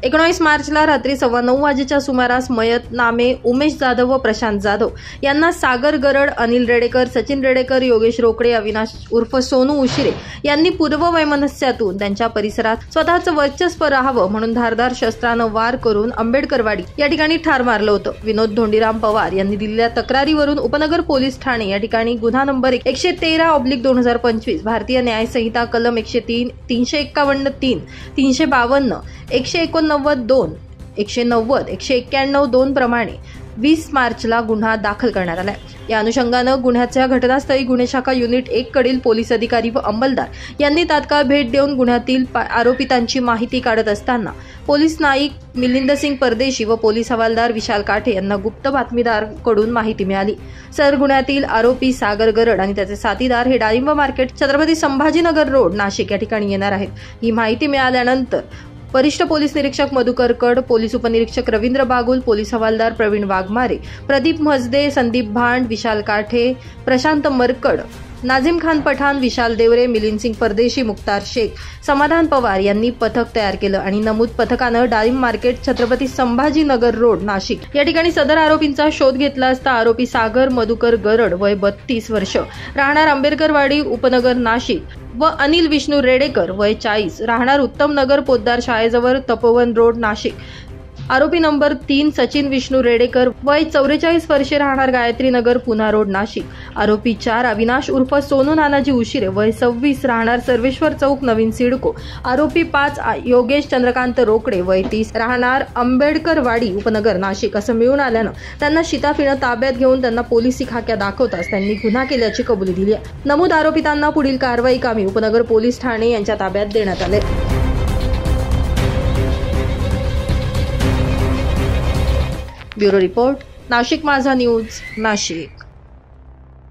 19 मार्चला रात्री 9:15 वाजेच्या सुमारास मयत नामे उमेश जाधव व प्रशांत जाधव यांना सागर गरड, अनिल रेडेकर, सचिन रेडेकर, योगेश रोकडे, अविनाश उर्फ सोनू उशिरे यांनी पूर्व वैमनस्यातून त्यांच्या परिसरात स्वतःचं वर्चस्व राहावं म्हणून धारदार शस्त्रानं वार करून आंबेडकरवाडी या ठिकाणी ठार मारलं होतं। विनोद धोंडीराम पवार यांनी दिलेल्या तक्रारीवरून उपनगर पोलीस ठाणे या ठिकाणी गुन्हा नंबर 113/2025 भारतीय न्याय संहिता कलम 103, 351(3), 352, 189(2), 190, 191(2) प्रमाणे 20 मार्चला गुन्हा दाखल करण्यात आलाय। या अनुषंगानं गुन्ह्याच्या घटनास्थळी गुन्हे शाखा युनिट 1 कडील पोलीस अधिकारी व अंमलदार यांनी तात्काळ भेट देऊन गुन्ह्यातील आरोपितांची माहिती काढत असताना पोलीस नाईक मिलिंद सिंग परदेशी व पोलीस हवालदार विशाल काठे यांना गुप्त बातमीदाराकडून माहिती मिळाली। सदर गुन्ह्यातील आरोपी सागर गरड आणि त्याचे साथीदार हे डाळिंब मार्केट, छत्रपती संभाजीनगर रोड, नाशिक या ठिकाणी येणार आहेत। ही माहिती मिळाल्यानंतर वरिष्ठ पोलीस निरीक्षक मधुकर कड, पोलीस उपनिरीक्षक रवींद्र बागुल, पोलीस हवालदार प्रवीण वाघमारे, प्रदीप मजदे, संदीप भांड, विशाल काठे, प्रशांत मरकड, नाझिम खान पठाण, विशाल देवरे, मिलिंद सिंग परदेशी, मुक्तार शेख, समाधान पवार यांनी पथक तयार केलं आणि नमूद पथकानं डाळिंब मार्केट, छत्रपती संभाजीनगर रोड, नाशिक या ठिकाणी सदर आरोपींचा शोध घेतला असता आरोपी सागर मधुकर गरड वय 32 वर्ष राहणार आंबेडकरवाडी, उपनगर, नाशिक व अनिल विष्णू रेडेकर वय 40 राहणार उत्तम नगर, पोद्दार शाळेजवळ, तपोवन रोड, नाशिक। आरोपी नंबर 3 सचिन विष्णू रेडेकर वय 44 वर्षे राहणार गायत्री नगर, पुना रोड, नाशिक। आरोपी 4 अविनाश उर्फ सोनू नानाजी उशिरे वय 26 राहणार सर्वेश्वर चौक, नवीन सिडको। आरोपी 5 योगेश चंद्रकांत रोकडे वय 30 राहणार आंबेडकरवाडी, उपनगर, नाशिक असं मिळून आल्यानं त्यांना शिताफीनं ताब्यात घेऊन त्यांना पोलिसी खाक्या दाखवताच त्यांनी गुन्हा केल्याची कबुली दिली आहे। नमूद आरोपितांना पुढील कारवाई कामी उपनगर पोलीस ठाणे यांच्या ताब्यात देण्यात आले। ब्युरो रिपोर्ट, नाशिक माझा न्यूज, नाशिक।